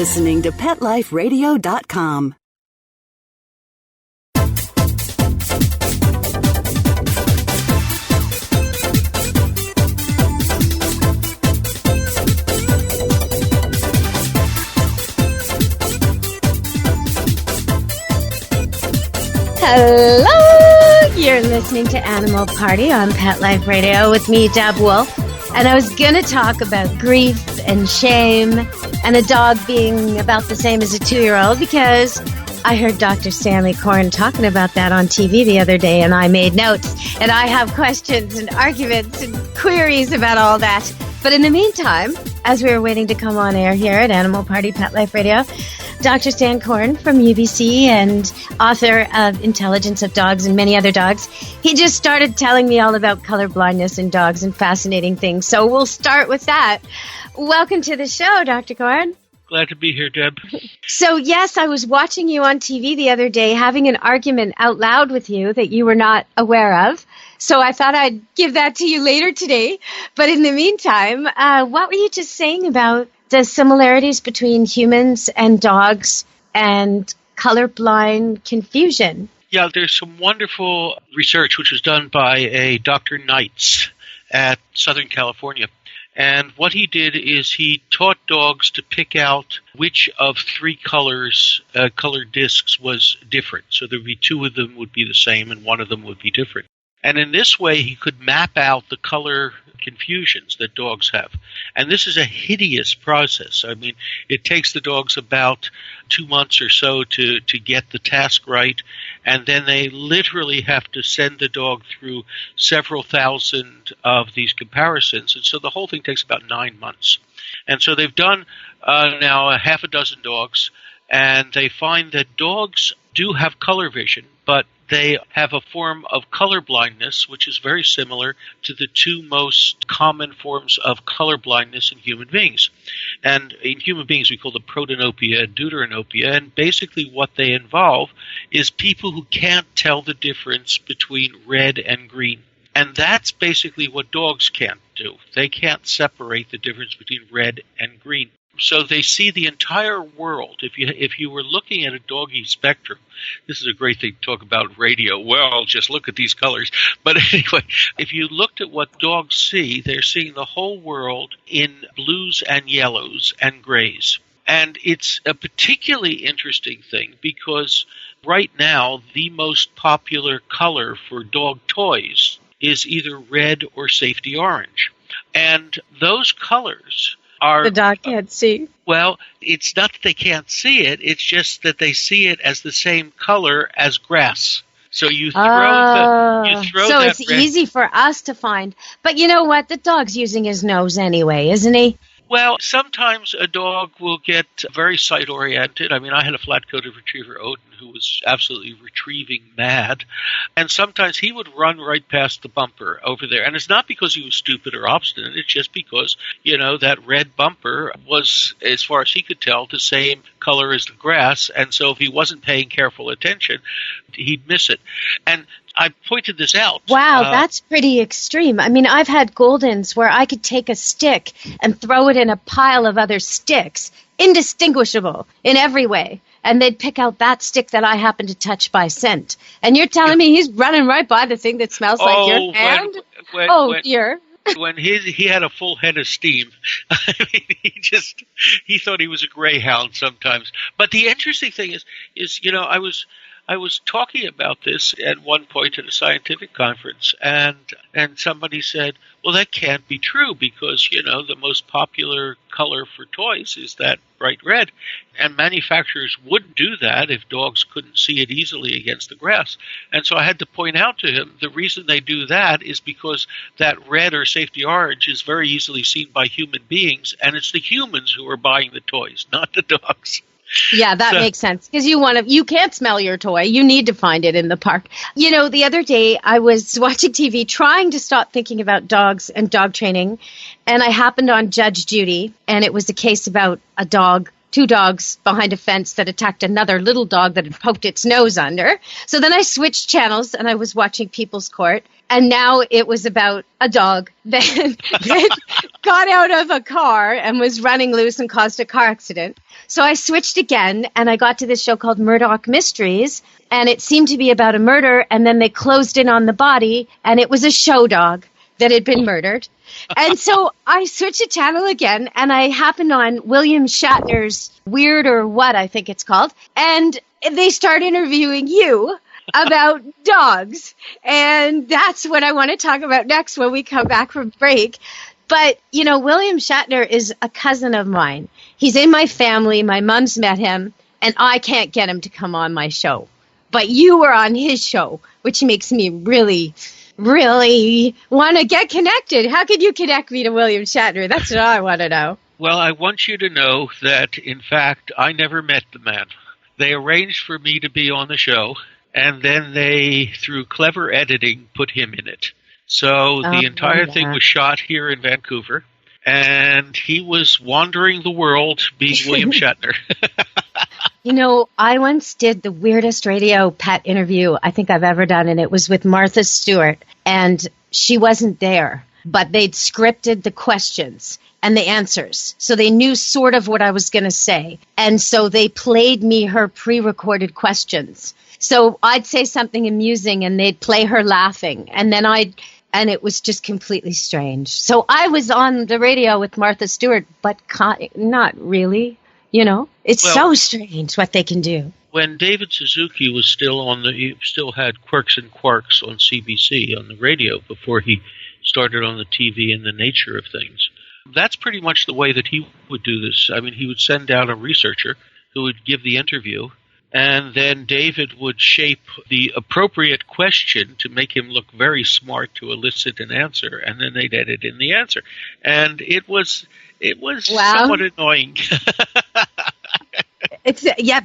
listening to PetLifeRadio.com. Hello! You're listening to Animal Party on Pet Life Radio with me, Deb Wolf. And I was going to talk about grief and shame and a dog being about the same as a 2-year-old because I heard Dr. Stanley Coren talking about that on TV the other day, and I made notes. And I have questions and arguments and queries about all that. But in the meantime, as we were waiting to come on air here at Animal Party Pet Life Radio, Dr. Stan Coren from UBC and author of Intelligence of Dogs and Many Other Dogs, he just started telling me all about color blindness in dogs and fascinating things. So we'll start with that. Welcome to the show, Dr. Coren. Glad to be here, Deb. So, yes, I was watching you on TV the other day having an argument out loud with you that you were not aware of. So I thought I'd give that to you later today. But in the meantime, what were you just saying about the similarities between humans and dogs and colorblind confusion? Yeah, there's some wonderful research which was done by a Dr. Knights at Southern California. And what he did is he taught dogs to pick out which of 3 colors, colored discs, was different. So there would be 2 of them would be the same and 1 of them would be different. And in this way, he could map out the color confusions that dogs have. And this is a hideous process. I mean, it takes the dogs about 2 months or so to get the task right. And then they literally have to send the dog through several thousand of these comparisons. And so the whole thing takes about 9 months. And so they've done now a half a dozen dogs. And they find that dogs do have color vision, but they have a form of color blindness, which is very similar to the 2 most common forms of color blindness in human beings. And in human beings, we call them protanopia and deuteranopia. And basically what they involve is people who can't tell the difference between red and green. And that's basically what dogs can't do. They can't separate the difference between red and green. So they see the entire world. If you were looking at a doggy spectrum, this is a great thing to talk about radio. Well, just look at these colors. But anyway, if you looked at what dogs see, they're seeing the whole world in blues and yellows and grays. And it's a particularly interesting thing because right now the most popular color for dog toys is either red or safety orange. And those colors the dog can't see. Well, it's not that they can't see it. It's just that they see it as the same color as grass. So you throw so it's easy for us to find. But you know what? The dog's using his nose anyway, isn't he? Well, sometimes a dog will get very sight-oriented. I mean, I had a flat-coated retriever, Odin, who was absolutely retrieving mad. And sometimes he would run right past the bumper over there. And it's not because he was stupid or obstinate. It's just because, that red bumper was, as far as he could tell, the same color as the grass. And so if he wasn't paying careful attention, he'd miss it. And I pointed this out. Wow, that's pretty extreme. I mean, I've had Goldens where I could take a stick and throw it in a pile of other sticks, indistinguishable in every way, and they'd pick out that stick that I happened to touch by scent. And you're telling me he's running right by the thing that smells like your hand? Dear. When he had a full head of steam, I mean, he thought he was a greyhound sometimes. But the interesting thing is I was talking about this at one point at a scientific conference, and somebody said, well, that can't be true because, the most popular color for toys is that bright red. And manufacturers wouldn't do that if dogs couldn't see it easily against the grass. And so I had to point out to him the reason they do that is because that red or safety orange is very easily seen by human beings, and it's the humans who are buying the toys, not the dogs. Yeah, that makes sense because you can't smell your toy. You need to find it in the park. The other day I was watching TV trying to stop thinking about dogs and dog training, and I happened on Judge Judy, and it was a case about a dog 2 dogs behind a fence that attacked another little dog that had poked its nose under. So then I switched channels and I was watching People's Court. And now it was about a dog that got out of a car and was running loose and caused a car accident. So I switched again, and I got to this show called Murdoch Mysteries, and it seemed to be about a murder, and then they closed in on the body, and it was a show dog that had been murdered. And so I switched the channel again, and I happened on William Shatner's Weird or What, I think it's called, and they start interviewing you about dogs. And that's what I want to talk about next when we come back from break. But, William Shatner is a cousin of mine. He's in my family. My mom's met him, and I can't get him to come on my show. But you were on his show, which makes me really want to get connected. How could you connect me to William Shatner? That's what I want to know. Well, I want you to know that, in fact, I never met the man. They arranged for me to be on the show, and then they, through clever editing, put him in it. So the entire thing was shot here in Vancouver, and he was wandering the world being William Shatner. I once did the weirdest radio pet interview I think I've ever done, and it was with Martha Stewart, and she wasn't there, but they'd scripted the questions and the answers, so they knew sort of what I was going to say, and so they played me her pre-recorded questions. So I'd say something amusing, and they'd play her laughing, and then and it was just completely strange. So I was on the radio with Martha Stewart, but not really. It's so strange what they can do. When David Suzuki was he still had Quirks and Quarks on CBC on the radio before he started on the TV and the nature of things. That's pretty much the way that he would do this. I mean, he would send out a researcher who would give the interview, and then David would shape the appropriate question to make him look very smart to elicit an answer, and then they'd edit in the answer. And it was somewhat annoying.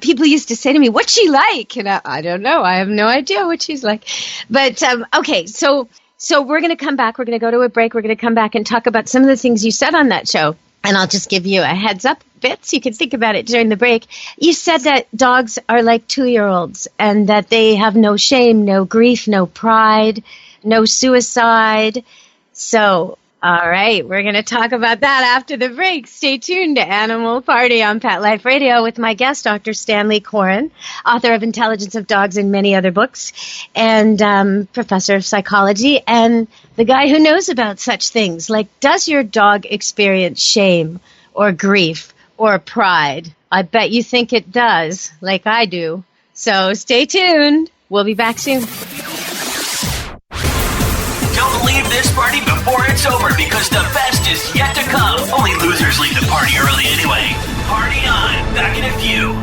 People used to say to me, "What's she like?" And I don't know. I have no idea what she's like. But okay, so we're going to come back. We're going to go to a break. We're going to come back and talk about some of the things you said on that show. And I'll just give you a heads up bit so you can think about it during the break. You said that dogs are like 2-year-olds and that they have no shame, no grief, no pride, no suicide. So, all right, we're going to talk about that after the break. Stay tuned to Animal Party on Pet Life Radio with my guest, Dr. Stanley Coren, author of Intelligence of Dogs and many other books, and professor of psychology, and the guy who knows about such things. Like, does your dog experience shame or grief or pride? I bet you think it does, like I do. So stay tuned. We'll be back soon. Don't leave this party before it's over, because the best is yet to come. Only losers leave the party early anyway. Party on. Back in a few.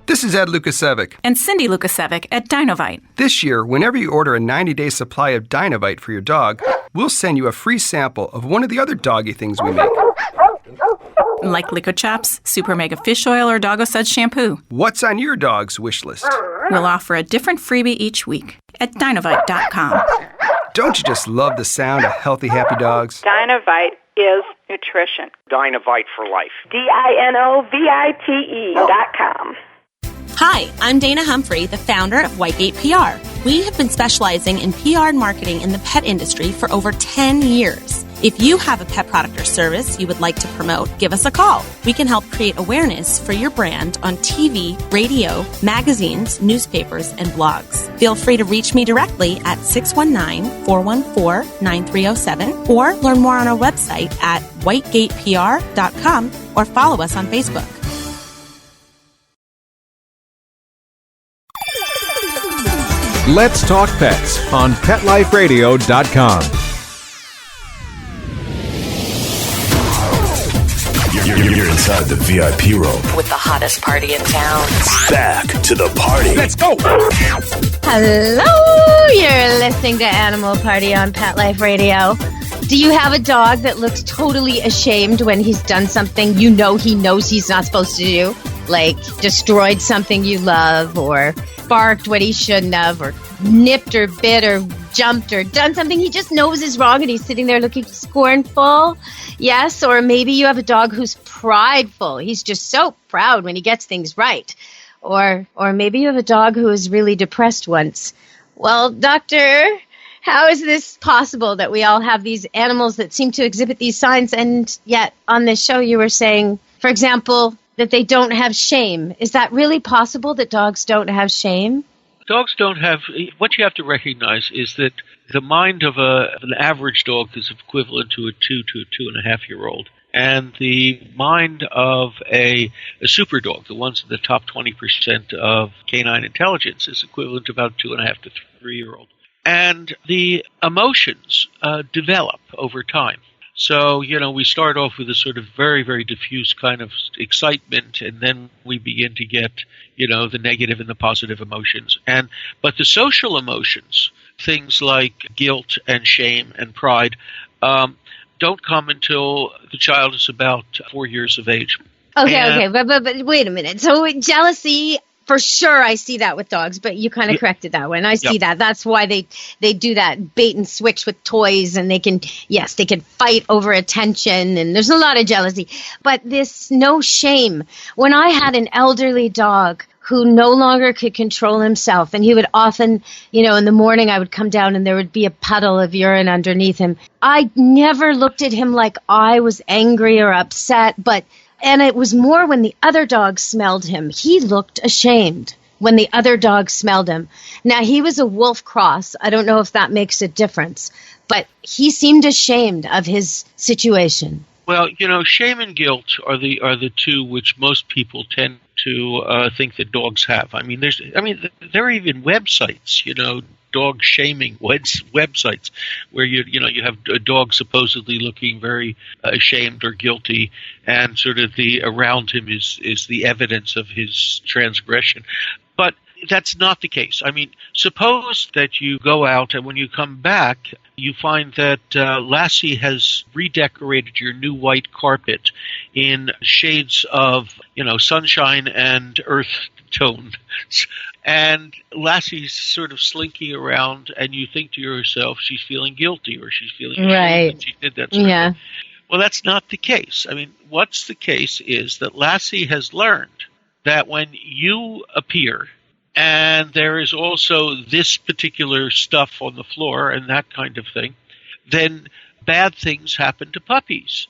This is Ed Lukasevic. And Cindy Lukasevic at Dinovite. This year, whenever you order a 90-day supply of Dinovite for your dog, we'll send you a free sample of one of the other doggy things we make. Like Liquid Chops, Super Mega Fish Oil, or Doggo Suds Shampoo. What's on your dog's wish list? We'll offer a different freebie each week at Dinovite.com. Don't you just love the sound of healthy, happy dogs? Dinovite is nutrition. Dinovite for life. DINOVITE.com. Hi, I'm Dana Humphrey, the founder of Whitegate PR. We have been specializing in PR and marketing in the pet industry for over 10 years. If you have a pet product or service you would like to promote, give us a call. We can help create awareness for your brand on TV, radio, magazines, newspapers, and blogs. Feel free to reach me directly at 619-414-9307 or learn more on our website at whitegatepr.com or follow us on Facebook. Let's Talk Pets on PetLifeRadio.com. You're inside the VIP room with the hottest party in town. Back to the party. Let's go. Hello, you're listening to Animal Party on Pet Life Radio. Do you have a dog that looks totally ashamed when he's done something he knows he's not supposed to do? Like destroyed something you love, or barked when he shouldn't have, or nipped or bit or jumped or done something he just knows is wrong and he's sitting there looking scornful? Yes, or maybe you have a dog who's prideful. He's just so proud when he gets things right. Or maybe you have a dog who was really depressed once. Well, doctor, How is this possible that we all have these animals that seem to exhibit these signs, and yet on this show you were saying, for example, that they don't have shame? Is that really possible, that dogs don't have shame? Dogs don't have. What you have to recognize is that the mind of an average dog is equivalent to a 2 to a 2.5-year-old. And the mind of a super dog, the ones in the top 20% of canine intelligence, is equivalent to about 2.5 to 3-year-old. And the emotions develop over time. So, we start off with a sort of very, very diffuse kind of excitement, and then we begin to get, the negative and the positive emotions. But the social emotions, things like guilt and shame and pride, don't come until the child is about 4 years of age. Okay, but wait a minute. So jealousy, for sure, I see that with dogs, but you kind of corrected that one. I see that. That's why they do that bait and switch with toys, and they can fight over attention, and there's a lot of jealousy. But this no shame. When I had an elderly dog who no longer could control himself, and he would often, in the morning I would come down and there would be a puddle of urine underneath him. I never looked at him like I was angry or upset, and it was more when the other dog smelled him. He looked ashamed when the other dog smelled him. Now, he was a wolf cross. I don't know if that makes a difference, but he seemed ashamed of his situation. Well, shame and guilt are the two which most people tend to think that dogs have. There are even websites, dog shaming websites where you have a dog supposedly looking very ashamed or guilty, and sort of the around him is the evidence of his transgression. But that's not the case. Suppose that you go out and when you come back, you find that Lassie has redecorated your new white carpet in shades of, sunshine and earth tone. And Lassie's sort of slinking around, and you think to yourself, she's feeling guilty or she's feeling ashamed that she did that sort of thing. Well, that's not the case. What's the case is that Lassie has learned that when you appear, and there is also this particular stuff on the floor and that kind of thing, then bad things happen to puppies.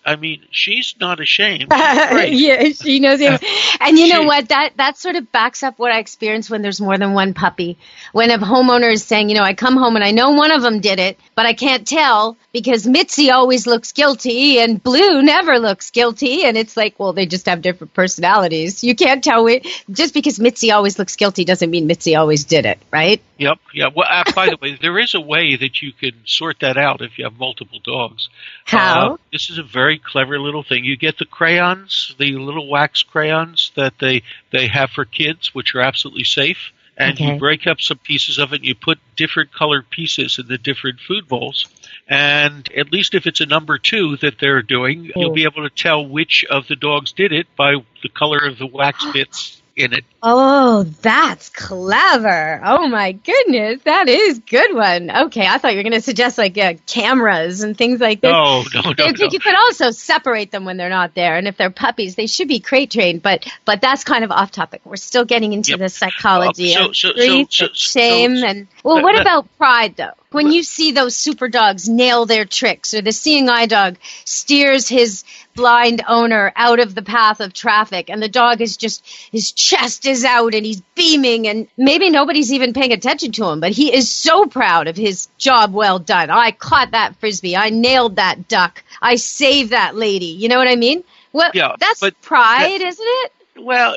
She's not ashamed. Yeah, she knows him. And you know what? That sort of backs up what I experience when there's more than one puppy. When a homeowner is saying, I come home and I know one of them did it, but I can't tell because Mitzi always looks guilty and Blue never looks guilty. And it's like, well, they just have different personalities. You can't tell just because Mitzi always looks guilty doesn't mean Mitzi always did it, right? Yep. Yeah. Well, by the way, there is a way that you can sort that out if you have multiple dogs. How? This is a very clever little thing. You get the crayons, the little wax crayons that they have for kids, which are absolutely safe. And you break up some pieces of it, and you put different colored pieces in the different food bowls. And at least if it's a number 2 that they're doing, you'll be able to tell which of the dogs did it by the color of the wax bits in it. Oh, that's clever. Oh, my goodness. That is a good one. Okay, I thought you were going to suggest cameras and things like this. No. You could also separate them when they're not there. And if they're puppies, they should be crate trained. But that's kind of off topic. We're still getting into the psychology of grief, shame. What about pride, though? When you see those super dogs nail their tricks, or the seeing eye dog steers his blind owner out of the path of traffic, and the dog is just, his chest is out and he's beaming, and maybe nobody's even paying attention to him, but he is so proud of his job well done. I caught that frisbee. I nailed that duck. I saved that lady. You know what I mean? Well, that's pride, isn't it? Well,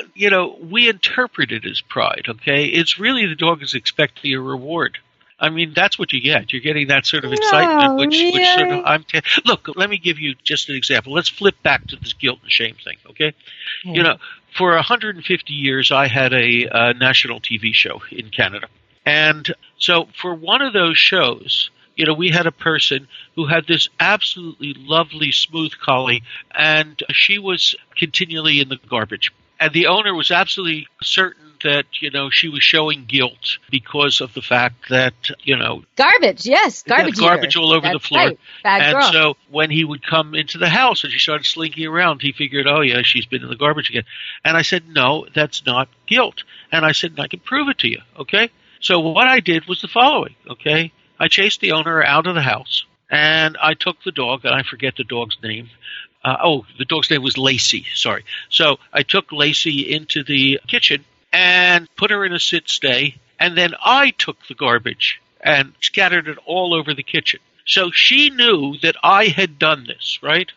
we interpret it as pride, okay? It's really the dog is expecting a reward. That's what you get. You're getting that sort of excitement, which sort of look, let me give you just an example. Let's flip back to this guilt and shame thing, okay? For 150 years, I had a national TV show in Canada. And so for one of those shows, we had a person who had this absolutely lovely, smooth collie, and she was continually in the garbage. And the owner was absolutely certain that, she was showing guilt because of the fact that, garbage, yes, garbage all over the floor. Right. Bad girl. So when he would come into the house and she started slinking around, he figured, oh, yeah, she's been in the garbage again. And I said, no, that's not guilt. And I said, I can prove it to you, okay? So what I did was the following, okay? I chased the owner out of the house, and I took the dog, and I forget the dog's name. The dog's name was Lacey, sorry. So I took Lacey into the kitchen and put her in a sit-stay, and then I took the garbage and scattered it all over the kitchen. So she knew that I had done this, right?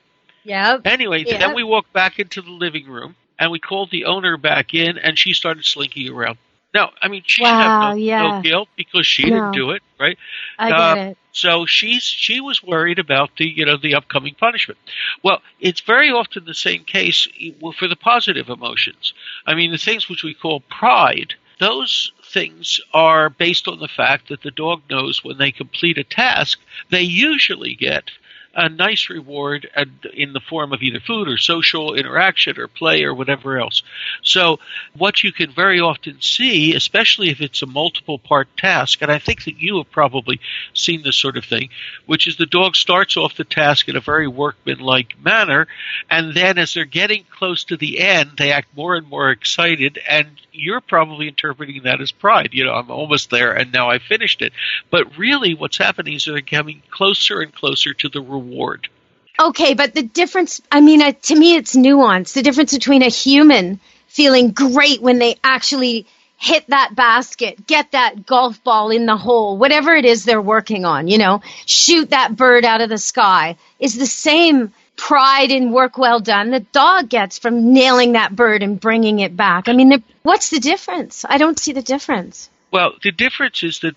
Yeah. Anyway, then we walked back into the living room, and we called the owner back in, and she started slinking around. Now, I mean, she should have no guilt because she didn't do it, right? I get it. So she was worried about the upcoming punishment. Well, it's very often the same case for the positive emotions. I mean, the things which we call pride, those things are based on the fact that the dog knows when they complete a task, they usually get a nice reward in the form of either food or social interaction or play or whatever else. So what you can very often see, especially if it's a multiple part task, and I think that you have probably seen this sort of thing, which is the dog starts off the task in a very workmanlike manner, and then as they're getting close to the end, they act more and more excited, and you're probably interpreting that as pride. I'm almost there and now I finished it. But really what's happening is they're coming closer and closer to the reward. Okay, but the difference, to me it's nuanced. The difference between a human feeling great when they actually hit that basket, get that golf ball in the hole, whatever it is they're working on, shoot that bird out of the sky, is the same pride in work well done the dog gets from nailing that bird and bringing it back. What's the difference? I don't see the difference. Well, the difference is that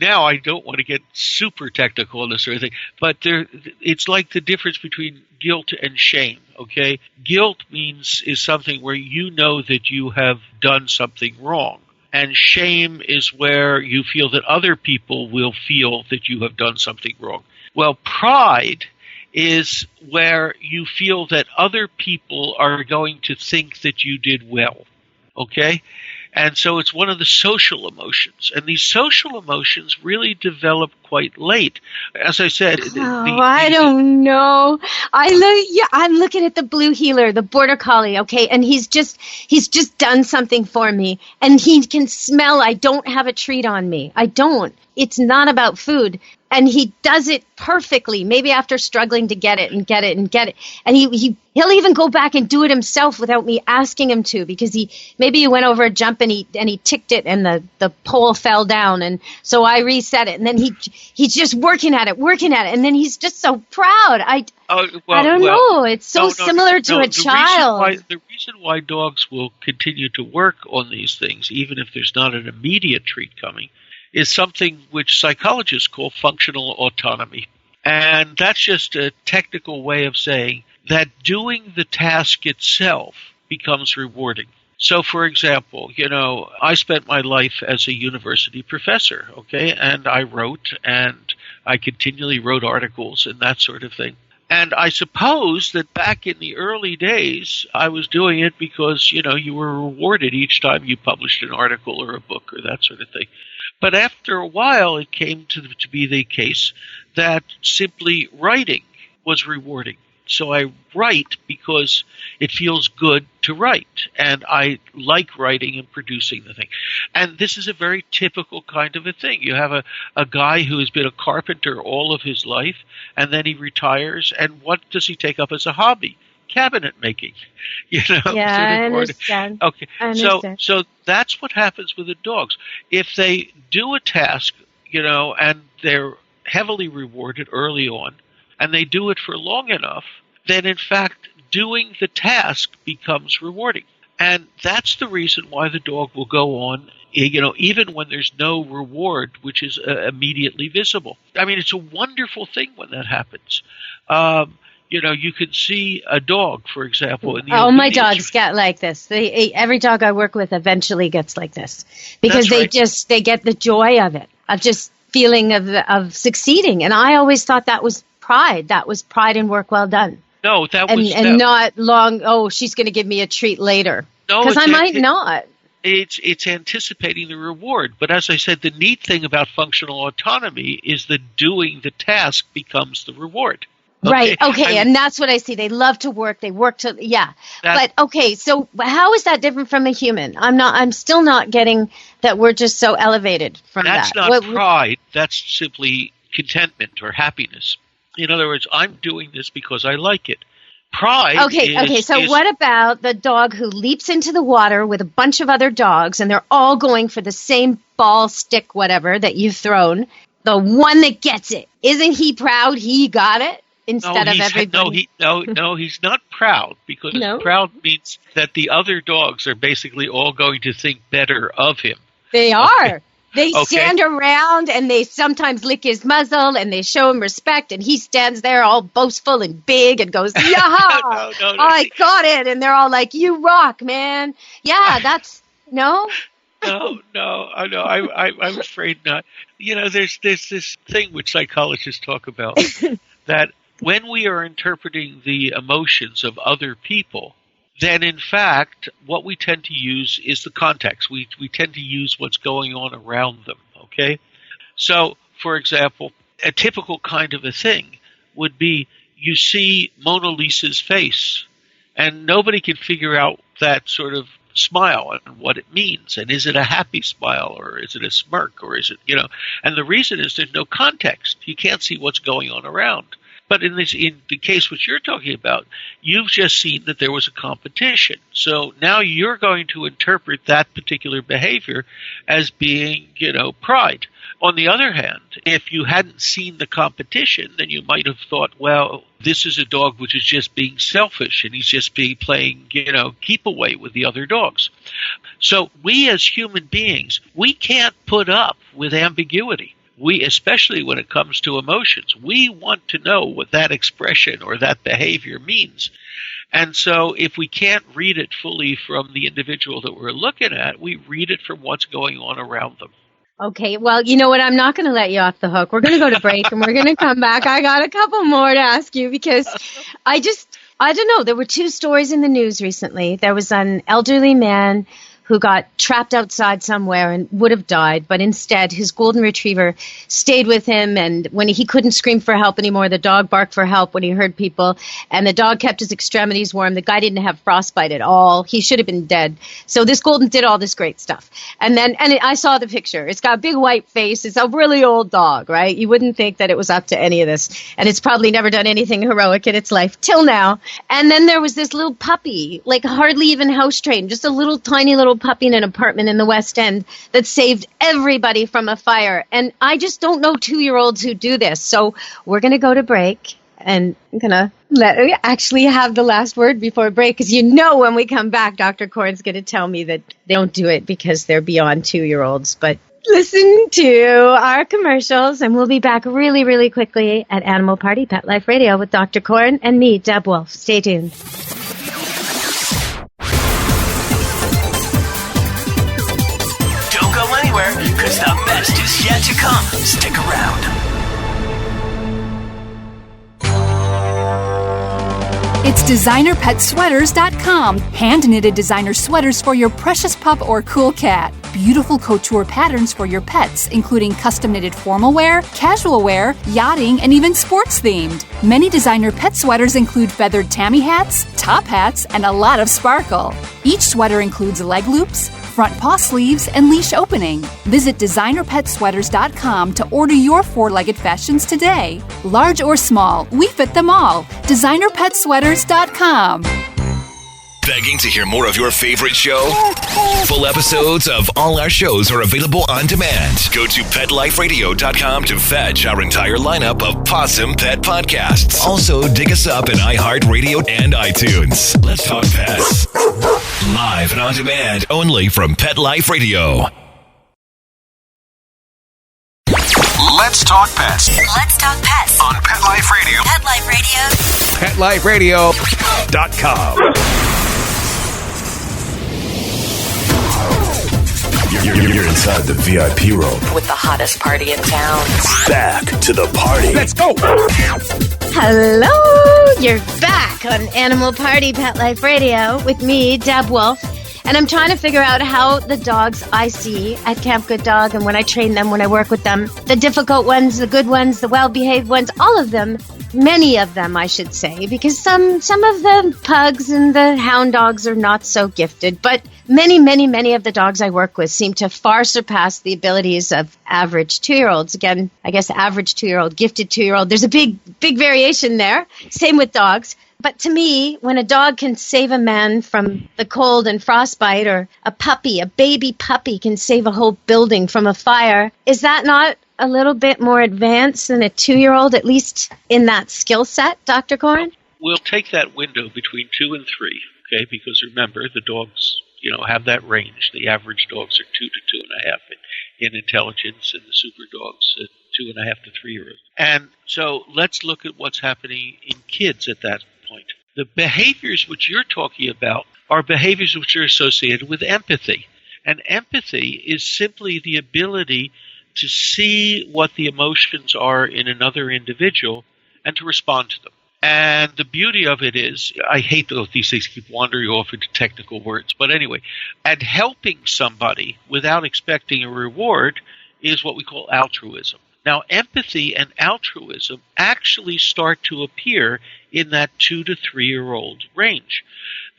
now I don't want to get super technical on this or anything, but it's like the difference between guilt and shame, okay? Guilt is something where you know that you have done something wrong. And shame is where you feel that other people will feel that you have done something wrong. Well, pride is where you feel that other people are going to think that you did well, okay? And so it's one of the social emotions. And these social emotions really develop quite late. As I said... I don't know. I'm looking at the blue heeler, the border collie, okay? And he's just done something for me. And he can smell I don't have a treat on me. I don't. It's not about food. And he does it perfectly, maybe after struggling to get it. And he'll even go back and do it himself without me asking him to, because he went over a jump and he ticked it and the pole fell down. And so I reset it. And then he's just working at it. And then he's just so proud. I don't know. It's so similar to a child. The reason why dogs will continue to work on these things, even if there's not an immediate treat coming, is something which psychologists call functional autonomy. And that's just a technical way of saying that doing the task itself becomes rewarding. So, for example, I spent my life as a university professor, okay, and I wrote, and I continually wrote articles and that sort of thing. And I suppose that back in the early days, I was doing it because, you were rewarded each time you published an article or a book or that sort of thing. But after a while, it came to be the case that simply writing was rewarding. So I write because it feels good to write, and I like writing and producing the thing. And this is a very typical kind of a thing. You have a guy who has been a carpenter all of his life, and then he retires, and what does he take up as a hobby? Cabinet making, Yeah, I understand. Okay, I understand. So that's what happens with the dogs. If they do a task, and they're heavily rewarded early on, and they do it for long enough, then in fact doing the task becomes rewarding. And that's the reason why the dog will go on, even when there's no reward, which is immediately visible. It's a wonderful thing when that happens. You can see a dog, for example. My dogs get like this. Every dog I work with eventually gets like this because they get the joy of it, of just feeling of succeeding. And I always thought that was pride. That was pride in work well done. No, not long. Oh, she's going to give me a treat later. No, because I might not. It's anticipating the reward. But as I said, the neat thing about functional autonomy is that doing the task becomes the reward. Right. Okay. And that's what I see. They love to work. They work to, But okay. So how is that different from a human? I'm still not getting that we're just so elevated from that. That's not pride. That's simply contentment or happiness. In other words, I'm doing this because I like it. Pride. Okay. So what about the dog who leaps into the water with a bunch of other dogs and they're all going for the same ball, stick, whatever that you've thrown? The one that gets it. Isn't he proud he got it? Instead of everybody. No, he's not proud because proud means that the other dogs are basically all going to think better of him. They are. They stand around and they sometimes lick his muzzle and they show him respect and he stands there all boastful and big and goes, "Yaha! I got it!" And they're all like, "You rock, man!" Yeah, that's no. No, I'm afraid not. There's this thing which psychologists talk about that. When we are interpreting the emotions of other people, then in fact, what we tend to use is the context. We tend to use what's going on around them, okay? So, for example, a typical kind of a thing would be you see Mona Lisa's face, and nobody can figure out that sort of smile and what it means. And is it a happy smile or is it a smirk or is it, And the reason is there's no context. You can't see what's going on around. But in the case which you're talking about, you've just seen that there was a competition. So now you're going to interpret that particular behavior as being, pride. On the other hand, if you hadn't seen the competition, then you might have thought, well, this is a dog which is just being selfish and he's just playing, keep away with the other dogs. So we as human beings, we can't put up with ambiguity. We, especially when it comes to emotions, we want to know what that expression or that behavior means. And so if we can't read it fully from the individual that we're looking at, we read it from what's going on around them. Okay, well, you know what? I'm not going to let you off the hook. We're going to go to break and we're going to come back. I got a couple more to ask you because I don't know. There were two stories in the news recently. There was an elderly man who got trapped outside somewhere and would have died, but instead his golden retriever stayed with him, and when he couldn't scream for help anymore, the dog barked for help when he heard people, and the dog kept his extremities warm. The guy didn't have frostbite at all. He should have been dead. So this golden did all this great stuff. And I saw the picture. It's got a big white face. It's a really old dog, right? You wouldn't think that it was up to any of this, and it's probably never done anything heroic in its life till now. And then there was this little puppy, like hardly even house trained, just a little tiny little puppy in an apartment in the West End that saved everybody from a fire. And I just don't know 2-year-olds who do this. So we're going to go to break, and I'm going to let you actually have the last word before break, because when we come back, Dr. Coren's going to tell me that they don't do it because they're beyond 2-year-olds. But listen to our commercials, and we'll be back really, really quickly at Animal Party Pet Life Radio with Dr. Coren and me, Deb Wolf. Stay tuned. Because the best is yet to come. Stick around. It's designerpetsweaters.com. Hand-knitted designer sweaters for your precious pup or cool cat. Beautiful couture patterns for your pets, including custom-knitted formal wear, casual wear, yachting, and even sports-themed. Many designer pet sweaters include feathered tammy hats, top hats, and a lot of sparkle. Each sweater includes leg loops, front paw sleeves, and leash opening. Visit designerpetsweaters.com to order your four-legged fashions today. Large or small, we fit them all. designerpetsweaters.com. Begging to hear more of your favorite show? Full episodes of all our shows are available on demand. Go to PetLifeRadio.com to fetch our entire lineup of Possum Pet podcasts. Also, dig us up in iHeartRadio and iTunes. Let's Talk Pets. Live and on demand only from Pet Life Radio. Let's Talk Pets. Let's Talk Pets. On Pet Life Radio. Pet Life Radio. PetLifeRadio.com. You're inside the VIP room. With the hottest party in town. Back to the party. Let's go. Hello. You're back on Animal Party Pet Life Radio with me, Deb Wolf. And I'm trying to figure out how the dogs I see at Camp Good Dog and when I train them, when I work with them, the difficult ones, the good ones, the well-behaved ones, all of them many of them, I should say, because some of the pugs and the hound dogs are not so gifted, but many of the dogs I work with seem to far surpass the abilities of average 2-year-olds. Again, I guess average 2-year-old, gifted 2-year-old, there's a big variation there. Same with dogs. But to me, when a dog can save a man from the cold and frostbite, or a baby puppy can save a whole building from a fire, is that not a little bit more advanced than a 2-year-old, at least in that skill set, Dr. Coren? We'll take that window between 2 and 3, okay? Because remember, the dogs, have that range. The average dogs are 2 to 2.5 in intelligence, and the super dogs at 2.5 to 3-year-olds. And so let's look at what's happening in kids at that point. The behaviors which you're talking about are behaviors which are associated with empathy. And empathy is simply the ability to see what the emotions are in another individual and to respond to them. And the beauty of it is, I hate that these things keep wandering off into technical words, but anyway, and helping somebody without expecting a reward is what we call altruism. Now, empathy and altruism actually start to appear in that 2 to 3-year-old range.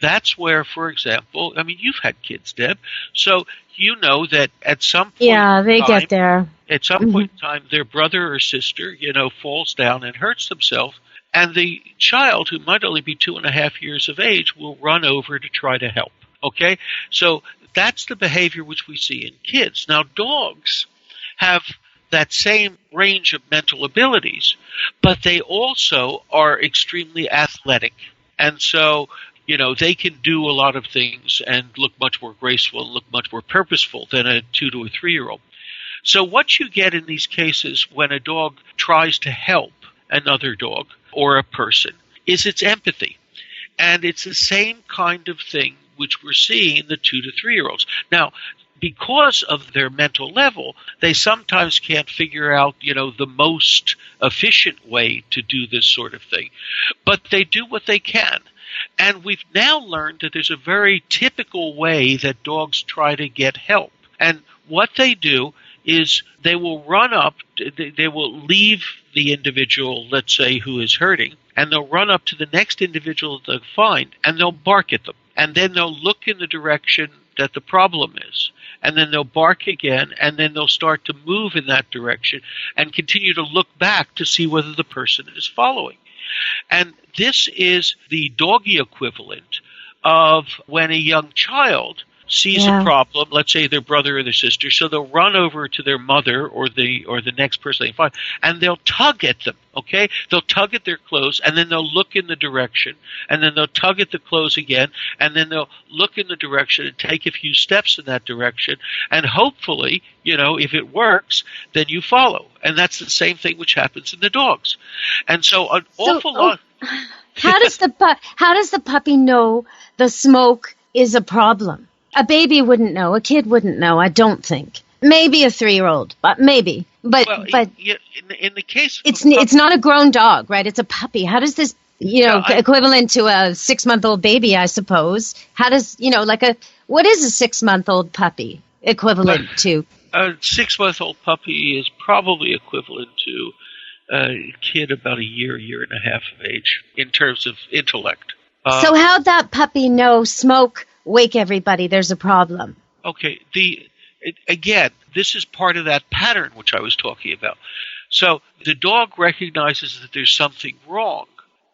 That's where, for example, you've had kids, Deb, so you know that at some point get there. At some point in time, their brother or sister, falls down and hurts themselves, and the child, who might only be 2.5 years of age, will run over to try to help. Okay? So that's the behavior which we see in kids. Now, dogs have that same range of mental abilities, but they also are extremely athletic. And so, they can do a lot of things and look much more graceful and look much more purposeful than a 2 to a 3-year-old. So what you get in these cases when a dog tries to help another dog or a person is its empathy. And it's the same kind of thing which we're seeing in the 2 to 3-year-olds. Now, because of their mental level, they sometimes can't figure out, the most efficient way to do this sort of thing. But they do what they can. And we've now learned that there's a very typical way that dogs try to get help. And what they do is they will run up, they will leave the individual, let's say, who is hurting, and they'll run up to the next individual they'll find, and they'll bark at them. And then they'll look in the direction that the problem is. And then they'll bark again, and then they'll start to move in that direction and continue to look back to see whether the person is following. And this is the doggy equivalent of when a young child sees a problem, let's say their brother or their sister, so they'll run over to their mother or the next person they find, and they'll tug at them, okay? They'll tug at their clothes, and then they'll look in the direction, and then they'll tug at the clothes again, and then they'll look in the direction and take a few steps in that direction, and hopefully, if it works, then you follow. And that's the same thing which happens in the dogs. And so an awful lot... How does the puppy know the smoke is a problem? A baby wouldn't know. A kid wouldn't know, I don't think. Maybe a 3-year-old, but maybe. But in the case of it's not a grown dog, right? It's a puppy. How does this, equivalent to a 6-month-old baby, I suppose? How does, what is a 6-month-old puppy equivalent to? A 6-month-old puppy is probably equivalent to a kid about a year and a half of age in terms of intellect. So how'd that puppy know smoke? Wake everybody, there's a problem. Okay, again, this is part of that pattern which I was talking about. So the dog recognizes that there's something wrong.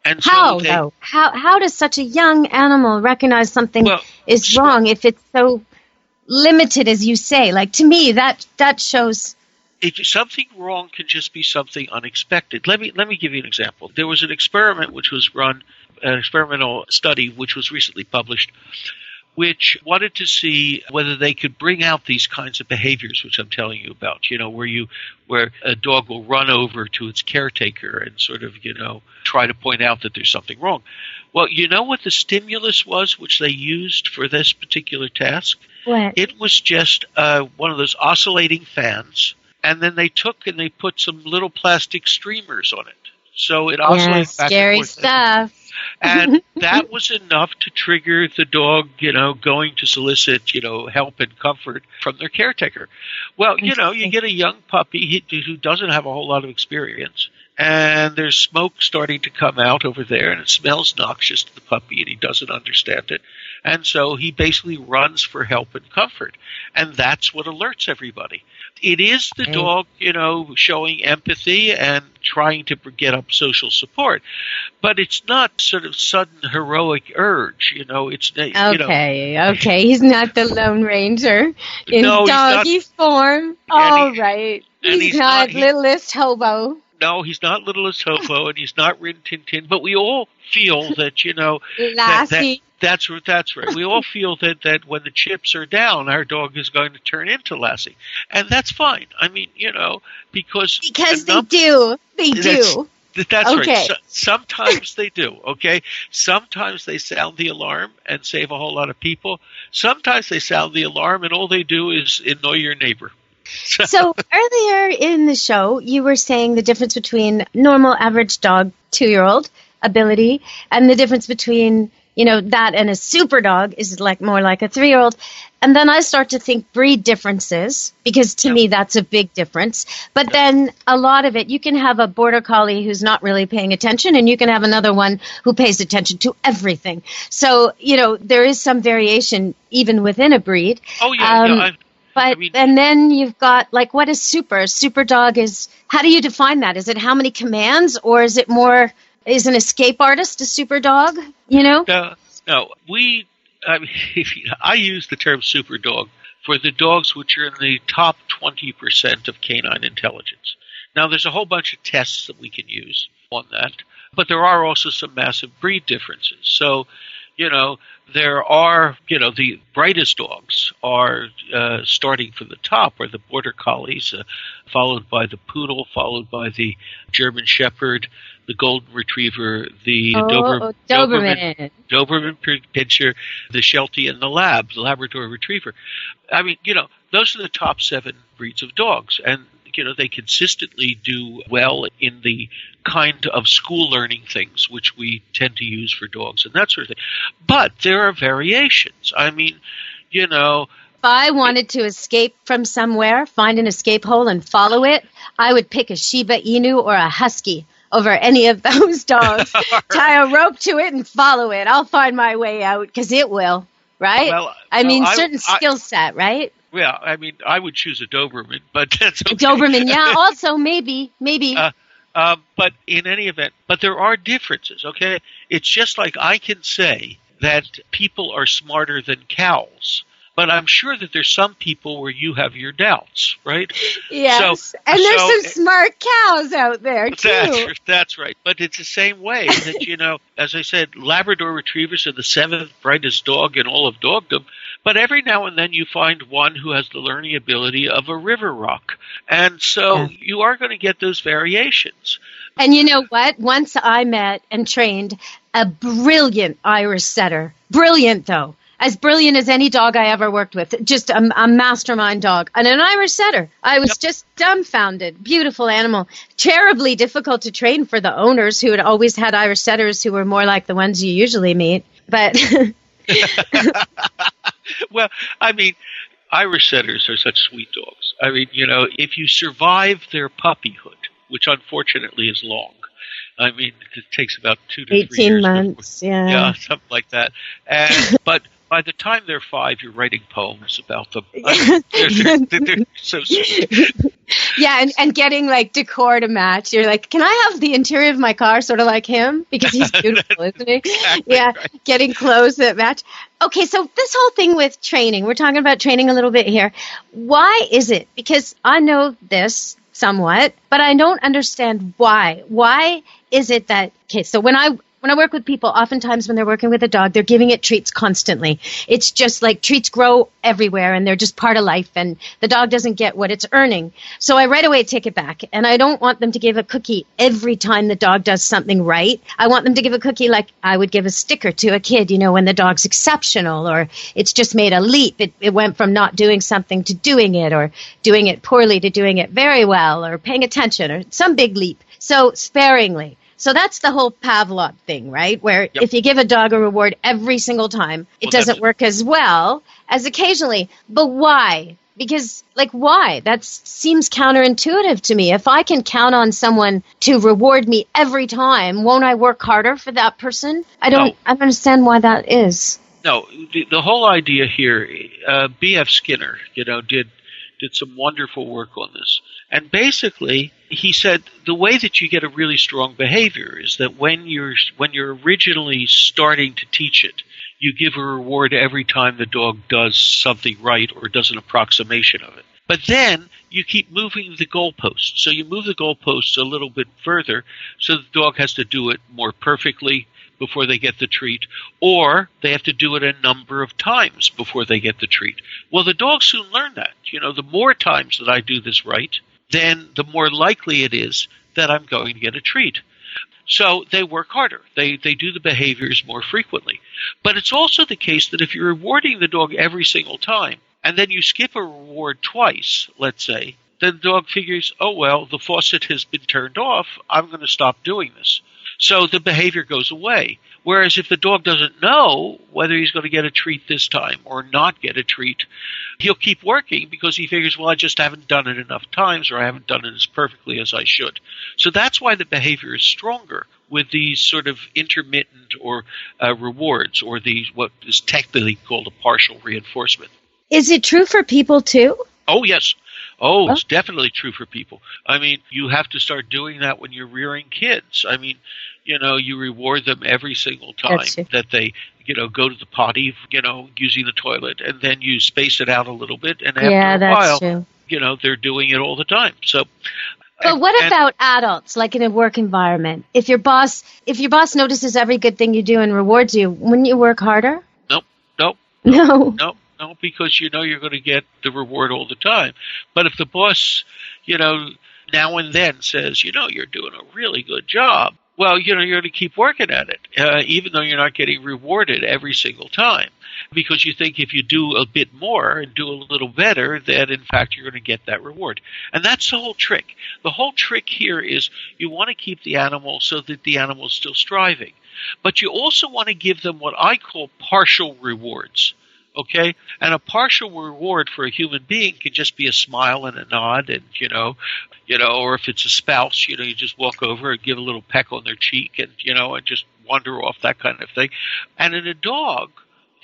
And so how does such a young animal recognize something is wrong if it's so limited, as you say? Like, to me, that shows... Something wrong can just be something unexpected. Let me give you an example. There was an experiment which was run, an experimental study which was recently published, which wanted to see whether they could bring out these kinds of behaviors which I'm telling you about, where a dog will run over to its caretaker and sort of, try to point out that there's something wrong. Well, you know what the stimulus was which they used for this particular task? What? It was just one of those oscillating fans, and then they took and they put some little plastic streamers on it. So it oscillates back scary and forth. Stuff. And that was enough to trigger the dog, going to solicit, help and comfort from their caretaker. Well, you get a young puppy who doesn't have a whole lot of experience, and there's smoke starting to come out over there, and it smells noxious to the puppy, and he doesn't understand it. And so he basically runs for help and comfort. And that's what alerts everybody. It is the dog, showing empathy and trying to get up social support. But it's not sort of sudden heroic urge, It's Okay. He's not the Lone Ranger in doggy form. All right. He's not Littlest Hobo. No, he's not Littlest Hobo, and he's not Rin Tin Tin. But we all feel that, Lassie. That's right. We all feel that when the chips are down, our dog is going to turn into Lassie. And that's fine. I mean, because they do. They do. That's right. Sometimes they do, okay? Sometimes they sound the alarm and save a whole lot of people. Sometimes they sound the alarm and all they do is annoy your neighbor. So earlier in the show, you were saying the difference between normal average dog 2-year-old ability and the difference between, that and a super dog is more like a 3-year-old. And then I start to think breed differences, because to me that's a big difference. But then a lot of it, you can have a border collie who's not really paying attention, and you can have another one who pays attention to everything. So, there is some variation even within a breed. Oh, yeah. And then you've got, what is super? A super dog is, how do you define that? Is it how many commands, or is it more, is an escape artist a super dog, No, I use the term super dog for the dogs which are in the top 20% of canine intelligence. Now, there's a whole bunch of tests that we can use on that, but there are also some massive breed differences. So, there are, the brightest dogs are starting from the top are the border collies, followed by the poodle, followed by the German Shepherd, the golden retriever, the Doberman Pinscher, the Sheltie, and the Labrador retriever. I mean, those are the top 7 breeds of dogs, and they consistently do well in the kind of school learning things which we tend to use for dogs and that sort of thing. But there are variations. I mean, if I wanted to escape from somewhere, find an escape hole and follow it, I would pick a Shiba Inu or a Husky over any of those dogs. Tie a rope to it and follow it. I'll find my way out, because it will, right? Well, certain skill set, right? Yeah, I mean, I would choose a Doberman, but that's okay. Doberman, yeah, also maybe. But in any event, there are differences, okay? It's just like I can say that people are smarter than cows, but I'm sure that there's some people where you have your doubts, right? Yes, and there's some smart cows out there, too. That's right. But it's the same way that, as I said, Labrador retrievers are the 7th brightest dog in all of dogdom. But every now and then you find one who has the learning ability of a river rock. And so you are going to get those variations. And you know what? Once I met and trained a brilliant Irish setter. Brilliant, though. As brilliant as any dog I ever worked with. Just a mastermind dog. And an Irish setter. I was just dumbfounded. Beautiful animal. Terribly difficult to train for the owners who had always had Irish setters who were more like the ones you usually meet. But... Well, I mean, Irish setters are such sweet dogs. I mean, if you survive their puppyhood, which unfortunately is long. I mean, it takes about 2 to 3 years. 18 months, yeah. Yeah, something like that. But by the time they're 5, you're writing poems about them. They're so sweet. Yeah, and getting decor to match. You're like, can I have the interior of my car sort of like him? Because he's beautiful, isn't he? Exactly, yeah, right. Getting clothes that match. Okay, so this whole thing with training, we're talking about training a little bit here. Why is it? Because I know this somewhat, but I don't understand why. Why is it that, okay, so when I work with people, oftentimes when they're working with a dog, they're giving it treats constantly. It's just like treats grow everywhere and they're just part of life, and the dog doesn't get what it's earning. So I right away take it back, and I don't want them to give a cookie every time the dog does something right. I want them to give a cookie like I would give a sticker to a kid, when the dog's exceptional or it's just made a leap. It went from not doing something to doing it, or doing it poorly to doing it very well, or paying attention, or some big leap. So sparingly. So that's the whole Pavlov thing, right? Where if you give a dog a reward every single time, it doesn't work as well as occasionally. But why? Because, like, why? That seems counterintuitive to me. If I can count on someone to reward me every time, won't I work harder for that person? I don't understand why that is. No, the whole idea here, B.F. Skinner, did some wonderful work on this. And basically, he said the way that you get a really strong behavior is that when you're originally starting to teach it, you give a reward every time the dog does something right or does an approximation of it. But then you keep moving the goalposts. So you move the goalposts a little bit further so the dog has to do it more perfectly before they get the treat, or they have to do it a number of times before they get the treat. Well, the dogs soon learn that. The more times that I do this right, then the more likely it is that I'm going to get a treat. So they work harder. They do the behaviors more frequently. But it's also the case that if you're rewarding the dog every single time, and then you skip a reward twice, let's say, then the dog figures, oh, well, the faucet has been turned off. I'm going to stop doing this. So the behavior goes away. Whereas if the dog doesn't know whether he's going to get a treat this time or not get a treat, he'll keep working because he figures, well, I just haven't done it enough times, or I haven't done it as perfectly as I should. So that's why the behavior is stronger with these sort of intermittent or rewards, or these what is technically called a partial reinforcement. Is it true for people too? Oh, yes. Oh, it's definitely true for people. I mean, you have to start doing that when you're rearing kids. I mean, you reward them every single time that they, go to the potty, using the toilet, and then you space it out a little bit, and after a while, true. They're doing it all the time. So, but what about adults, like in a work environment? If your boss notices every good thing you do and rewards you, wouldn't you work harder? No, because you're going to get the reward all the time. But if the boss, now and then says, you're doing a really good job, well, you're going to keep working at it, even though you're not getting rewarded every single time. Because you think if you do a bit more and do a little better, that in fact you're going to get that reward. And that's the whole trick. The whole trick here is you want to keep the animal so that the animal is still striving. But you also want to give them what I call partial rewards. Okay? And a partial reward for a human being can just be a smile and a nod, and, or if it's a spouse, you just walk over and give a little peck on their cheek and, and just wander off, that kind of thing. And in a dog,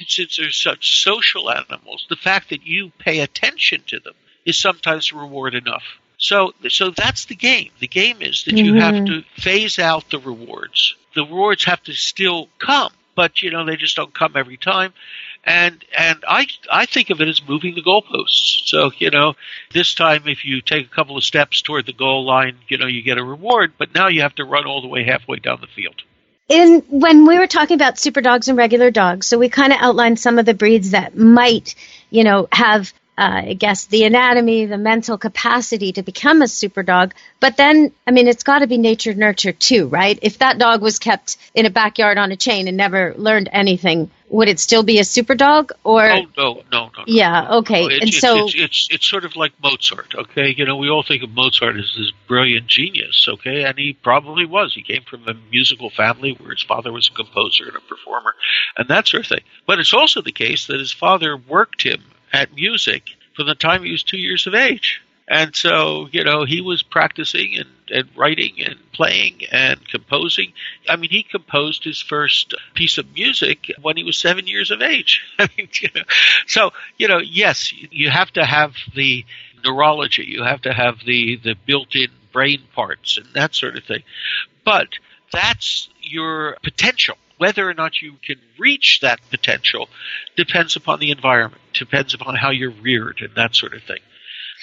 since they're such social animals, the fact that you pay attention to them is sometimes reward enough. So that's the game. The game is that you have to phase out the rewards. The rewards have to still come, but, they just don't come every time. And I think of it as moving the goalposts. So, this time if you take a couple of steps toward the goal line, you get a reward, but now you have to run all the way halfway down the field. When we were talking about super dogs and regular dogs, so we kind of outlined some of the breeds that might, have, I guess, the anatomy, the mental capacity to become a super dog. But then, it's got to be nature nurture too, right? If that dog was kept in a backyard on a chain and never learned anything, would it still be a super dog? Or no. Yeah, okay. No, it's sort of like Mozart, okay? We all think of Mozart as this brilliant genius, okay? And he probably was. He came from a musical family where his father was a composer and a performer and that sort of thing. But it's also the case that his father worked him at music from the time he was 2 years of age. And so, he was practicing and writing and playing and composing. He composed his first piece of music when he was 7 years of age. So, yes, you have to have the neurology. You have to have the built-in brain parts and that sort of thing. But that's your potential. Whether or not you can reach that potential depends upon the environment, depends upon how you're reared and that sort of thing.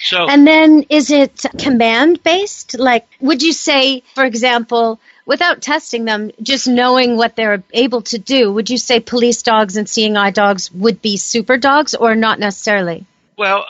So, and then is it command-based? Like, would you say, for example, without testing them, just knowing what they're able to do, would you say police dogs and seeing eye dogs would be super dogs or not necessarily? Well,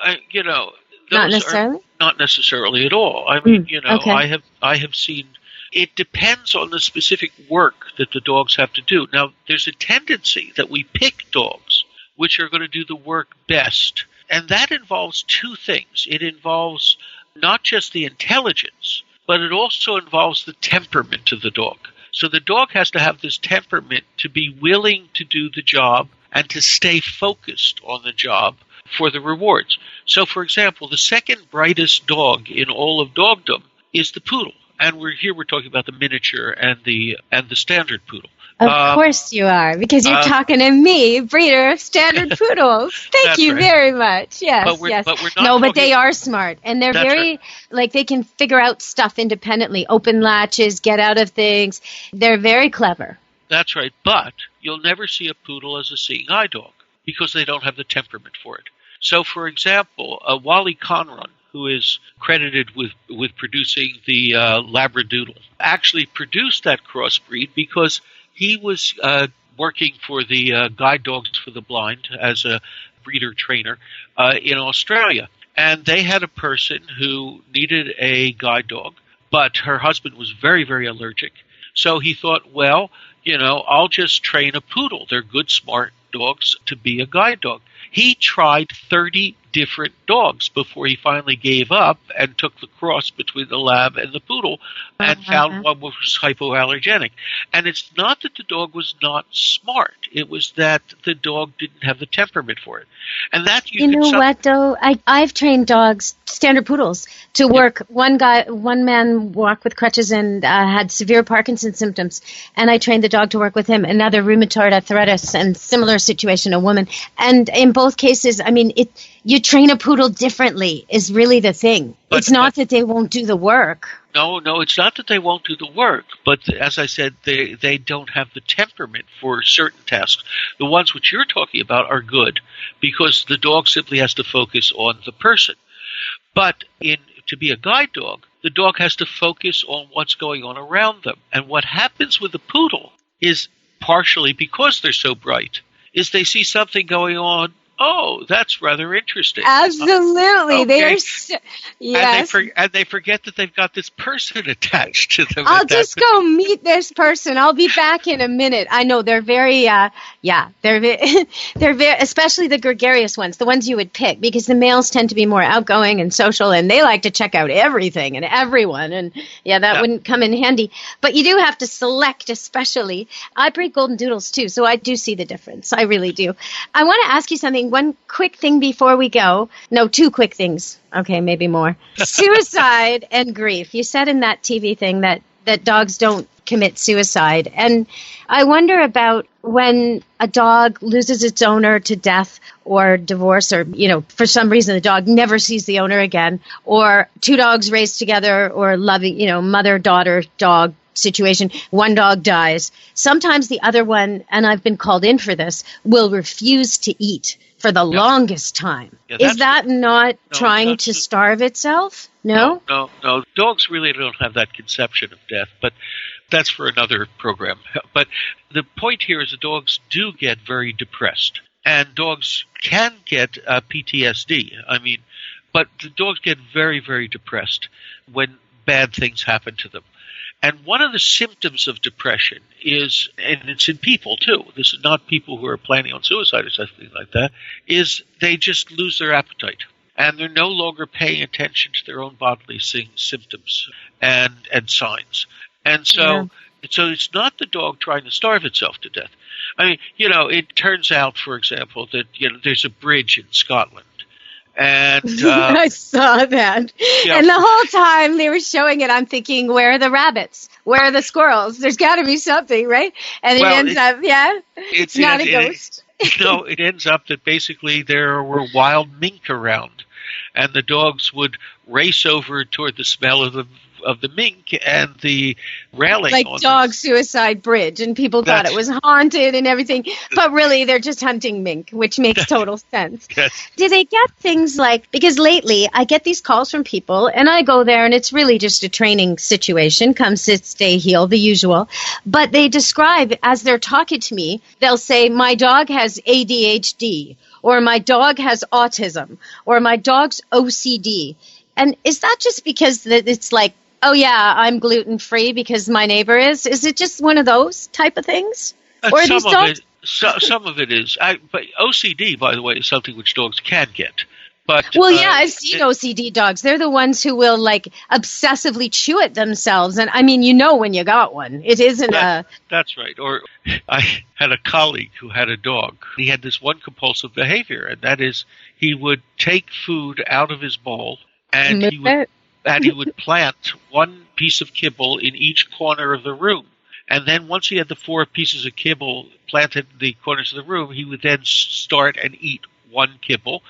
not necessarily? Not necessarily at all. Okay. I have seen. It depends on the specific work that the dogs have to do. Now, there's a tendency that we pick dogs which are going to do the work best. And that involves two things. It involves not just the intelligence, but it also involves the temperament of the dog. So the dog has to have this temperament to be willing to do the job and to stay focused on the job for the rewards. So, for example, the second brightest dog in all of dogdom is the poodle. And we're talking about the miniature and the standard poodle. Of course you are, because you're talking to me, breeder of standard poodles. Thank you very much. Yes, yes. But we're not but they are smart, and they're very, they can figure out stuff independently, open latches, get out of things. They're very clever. That's right, but you'll never see a poodle as a seeing eye dog because they don't have the temperament for it. So, for example, Wally Conron, who is credited with producing the Labradoodle, actually produced that crossbreed because he was working for the Guide Dogs for the Blind as a breeder trainer in Australia. And they had a person who needed a guide dog, but her husband was very, very allergic. So he thought, well, I'll just train a poodle. They're good, smart dogs to be a guide dog. He tried 30 different dogs before he finally gave up and took the cross between the lab and the poodle and found one which was hypoallergenic. And it's not that the dog was not smart. It was that the dog didn't have the temperament for it. And that you know what, though? I've trained dogs, standard poodles, to work. One man walked with crutches and had severe Parkinson's symptoms. And I trained the dog to work with him. Another rheumatoid arthritis and similar situation, a woman. And in both cases, you train a poodle differently is really the thing. It's not that they won't do the work. No, it's not that they won't do the work, but as I said, they don't have the temperament for certain tasks. The ones which you're talking about are good because the dog simply has to focus on the person. But to be a guide dog, the dog has to focus on what's going on around them. And what happens with the poodle is partially because they're so bright, is they see something going on. Oh, that's rather interesting. Absolutely. Okay. Yes. And they forget that they've got this person attached to them. I'll just go meet this person. I'll be back in a minute. I know they're very, they're very, especially the gregarious ones, the ones you would pick, because the males tend to be more outgoing and social, and they like to check out everything and everyone. And that wouldn't come in handy. But you do have to select, especially. I breed golden doodles too, so I do see the difference. I really do. I want to ask you something. One quick thing before we go. No, two quick things. Okay, maybe more. Suicide and grief. You said in that TV thing that dogs don't commit suicide. And I wonder about when a dog loses its owner to death or divorce or, for some reason the dog never sees the owner again, or two dogs raised together or loving, mother, daughter, dog situation, one dog dies. Sometimes the other one, and I've been called in for this, will refuse to eat for the longest time. Is that not trying to starve itself? No? No. Dogs really don't have that conception of death, but that's for another program. But the point here is that dogs do get very depressed, and dogs can get PTSD. But the dogs get very, very depressed when bad things happen to them. And one of the symptoms of depression is, and it's in people too, this is not people who are planning on suicide or something like that, is they just lose their appetite. And they're no longer paying attention to their own bodily symptoms and signs. And so it's not the dog trying to starve itself to death. It turns out, for example, that there's a bridge in Scotland. And I saw that. And the whole time they were showing it, I'm thinking, where are the rabbits? Where are the squirrels? There's got to be something, right? And it ends up, it's not a ghost. No, it ends up that basically there were wild mink around, and the dogs would race over toward the smell of the mink and the railing. Like dog suicide bridge, and people thought it was haunted and everything. But really, they're just hunting mink, which makes total sense. Yes. Do they get things like, because lately I get these calls from people, and I go there, and it's really just a training situation. Come sit, stay, heal, the usual. But they describe, as they're talking to me, they'll say, my dog has ADHD, or my dog has autism, or my dog's OCD. And is that just because it's like, oh, yeah, I'm gluten-free because my neighbor is? Is it just one of those type of things? Or some of it is. But OCD, by the way, is something which dogs can get. But well, yeah, I've seen OCD dogs. They're the ones who will like obsessively chew at themselves, and I mean, when you got one. It isn't That's right. Or I had a colleague who had a dog. He had this one compulsive behavior, and that is he would take food out of his bowl and he would plant one piece of kibble in each corner of the room. And then once he had the 4 pieces of kibble planted in the corners of the room, he would then start and eat one kibble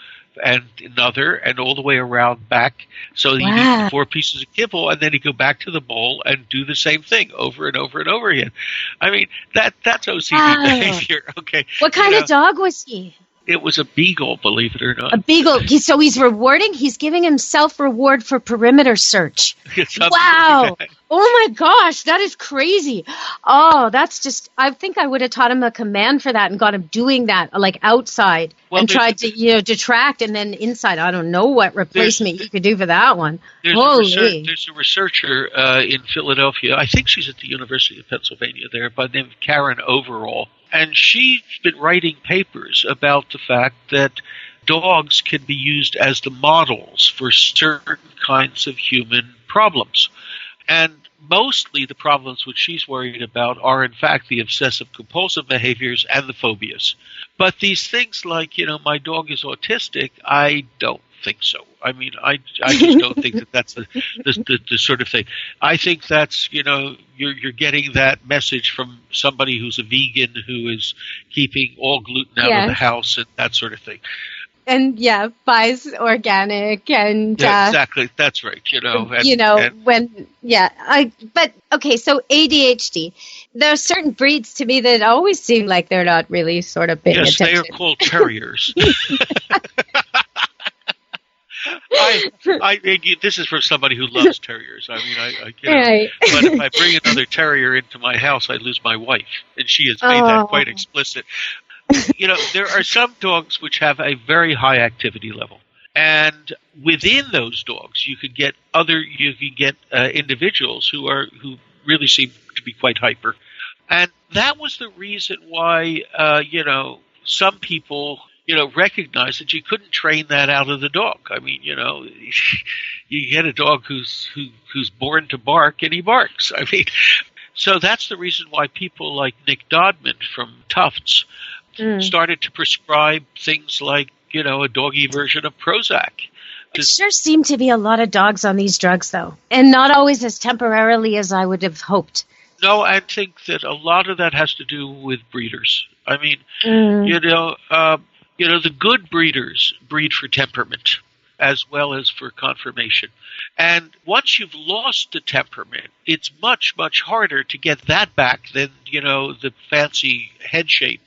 and another and all the way around back. So he'd eat the 4 pieces of kibble, and then he'd go back to the bowl and do the same thing over and over and over again. I mean, that's OCD behavior. Okay. What kind of dog was he? It was a beagle, believe it or not. A beagle. So he's rewarding? He's giving himself reward for perimeter search. Wow. Oh, my gosh. That is crazy. Oh, that's just, I think I would have taught him a command for that and got him doing that, like outside, and tried to, detract, and then inside. I don't know what replacement you could do for that one. There's a researcher in Philadelphia. I think she's at the University of Pennsylvania there, by the name of Karen Overall. And she's been writing papers about the fact that dogs can be used as the models for certain kinds of human problems. And mostly the problems which she's worried about are, in fact, the obsessive-compulsive behaviors and the phobias. But these things like, my dog is autistic, I don't think so. I mean, I just don't think that that's the sort of thing. I think that's, you're getting that message from somebody who's a vegan who is keeping all gluten out of the house and that sort of thing. And buys organic and exactly, that's right. But okay, so ADHD. There are certain breeds to me that always seem like they're not really sort of paying attention. Yes, they are called terriers. This is from somebody who loves terriers. I mean, but if I bring another terrier into my house, I lose my wife, and she has made that quite explicit. There are some dogs which have a very high activity level, and within those dogs, you can get individuals who really seem to be quite hyper, and that was the reason why some people recognize that you couldn't train that out of the dog. I mean, you get a dog who's born to bark, and he barks. I mean, so that's the reason why people like Nick Dodman from Tufts started to prescribe things like, a doggy version of Prozac. There sure seem to be a lot of dogs on these drugs, though, and not always as temporarily as I would have hoped. No, I think that a lot of that has to do with breeders. I mean, the good breeders breed for temperament as well as for conformation. And once you've lost the temperament, it's much, much harder to get that back than, the fancy head shape.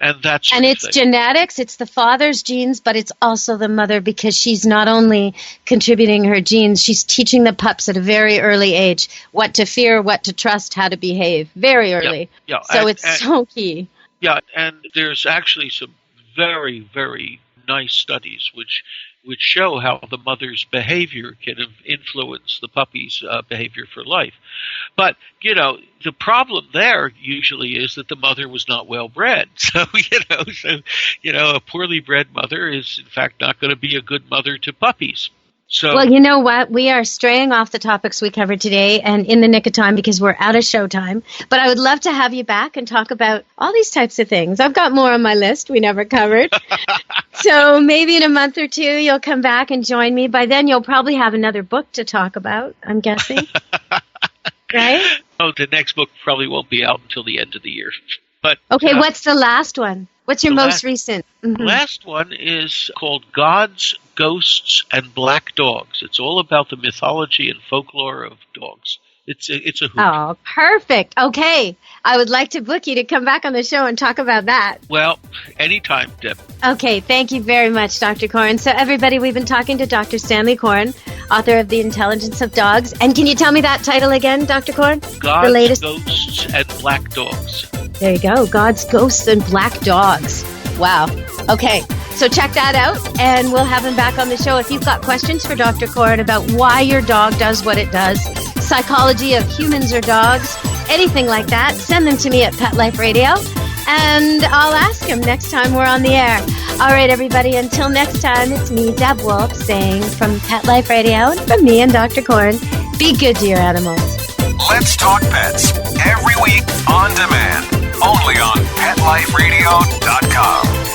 And that's it's genetics. It's the father's genes, but it's also the mother, because she's not only contributing her genes, she's teaching the pups at a very early age what to fear, what to trust, how to behave very early. Yeah. So it's so key. Yeah, and there's actually some very, very nice studies which show how the mother's behavior can influence the puppy's behavior for life. But, the problem there usually is that the mother was not well bred. So, a poorly bred mother is, in fact, not going to be a good mother to puppies. So, well, you know what? We are straying off the topics we covered today and in the nick of time because we're out of show time. But I would love to have you back and talk about all these types of things. I've got more on my list we never covered. So maybe in a month or two, you'll come back and join me. By then, you'll probably have another book to talk about, I'm guessing. Right? Oh, the next book probably won't be out until the end of the year. But okay, what's the last one? What's your most recent? The last one is called Gods, Ghosts, and Black Dogs. It's all about the mythology and folklore of dogs. It's a hoot. Oh, perfect. Okay. I would like to book you to come back on the show and talk about that. Well, anytime, Deb. Okay. Thank you very much, Dr. Coren. So, everybody, we've been talking to Dr. Stanley Coren, author of The Intelligence of Dogs. And can you tell me that title again, Dr. Coren? Gods, Ghosts, and Black Dogs. There you go. Gods, Ghosts, and Black Dogs. Wow. Okay. So check that out, and we'll have him back on the show. If you've got questions for Dr. Coren about why your dog does what it does, psychology of humans or dogs, anything like that, send them to me at Pet Life Radio, and I'll ask him next time we're on the air. All right, everybody, until next time, it's me, Deb Wolf, saying from Pet Life Radio and from me and Dr. Coren, be good to your animals. Let's Talk Pets, every week on demand, only on PetLifeRadio.com.